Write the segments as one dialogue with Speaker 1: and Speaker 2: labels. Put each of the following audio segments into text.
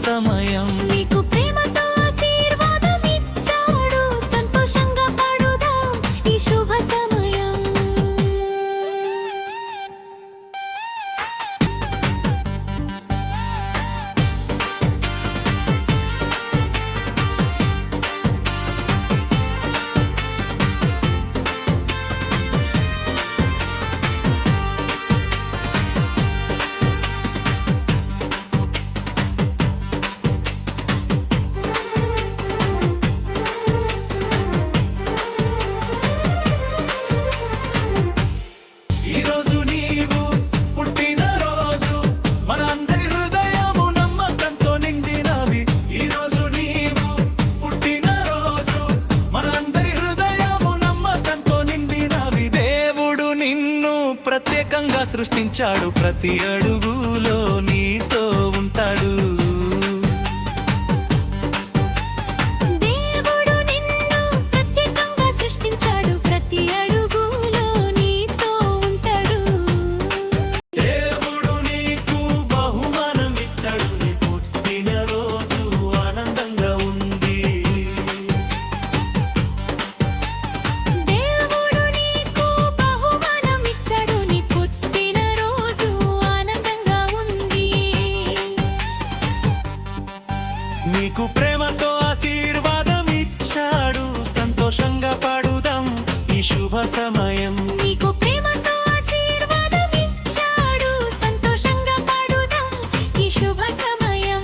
Speaker 1: సమయం
Speaker 2: నీకు ప్రేమతో ఆశీర్వాదం ఇచ్చాడు సంతోషంగా పాడుదాం ఈ శుభ సమయం
Speaker 1: ప్రత్యేకంగా సృష్టించాడు ప్రతి అడుగులో నీతో ఉంటాడు
Speaker 2: దేవుడు నిన్ను ప్రత్యేకంగా సృష్టించాడు ప్రతి అడుగులో నీతో ఉంటాడు
Speaker 1: దేవుడు నీకు బహుమానం ఇచ్చాడు నీ పుట్టిన రోజు ఆనందంగా ఉంది
Speaker 2: దేవుడు నీకు బహుమానం ఇచ్చాడు నీ పుట్టిన రోజు ఆనందంగా ఉంది
Speaker 1: నీకు ప్రేమతో ఆశీర్వాదం ఇచ్చాడు సంతోషంగా పాడుదాం ఈ శుభ సమయం
Speaker 2: నీకు ప్రేమతో ఆశీర్వాదం ఇచ్చాడు సంతోషంగా పాడుదాం ఈ శుభ సమయం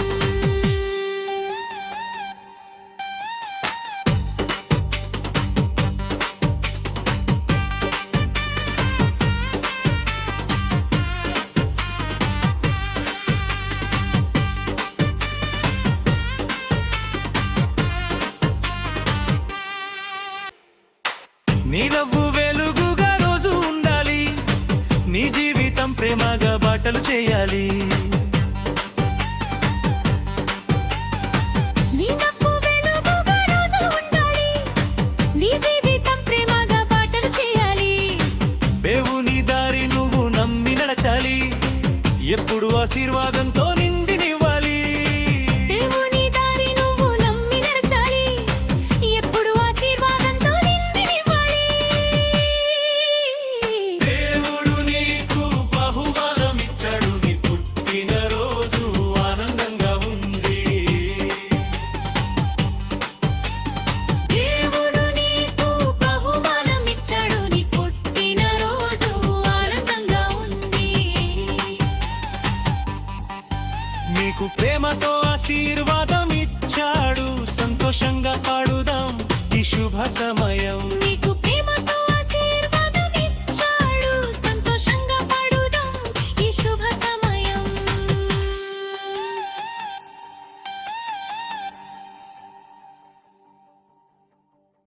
Speaker 1: నీ నవ్వు వెలుగుగా రోజు ఉండాలి నీ జీవితం ప్రేమగా బాటలు చేయాలి
Speaker 2: నీ నవ్వు వెలుగుగా రోజు ఉండాలి నీ జీవితం ప్రేమగా బాటలు చేయాలి
Speaker 1: దేవుని దారి నువ్వు నమ్మి నడచాలి ఎప్పుడు ఆశీర్వాదంతో నిండినివ్వాలి
Speaker 2: దేవుని దారి నువ్వు నమ్మి నడచాలి ఎప్పుడు ఆశీర్వాదంతో నిండినివ్వాలి
Speaker 1: దేవుడు నీకు బహుమానం ఇచ్చాడు నీ పుట్టిన రోజు ఆనందంగా ఉంది
Speaker 2: దేవుడు నీకు బహుమానం ఇచ్చాడు నీ పుట్టిన రోజు ఆనందంగా ఉంది
Speaker 1: నీకు ప్రేమతో ఆశీర్వాదం ఇచ్చాడు సంతోషంగా పాడుదాం ఈ శుభ సమయం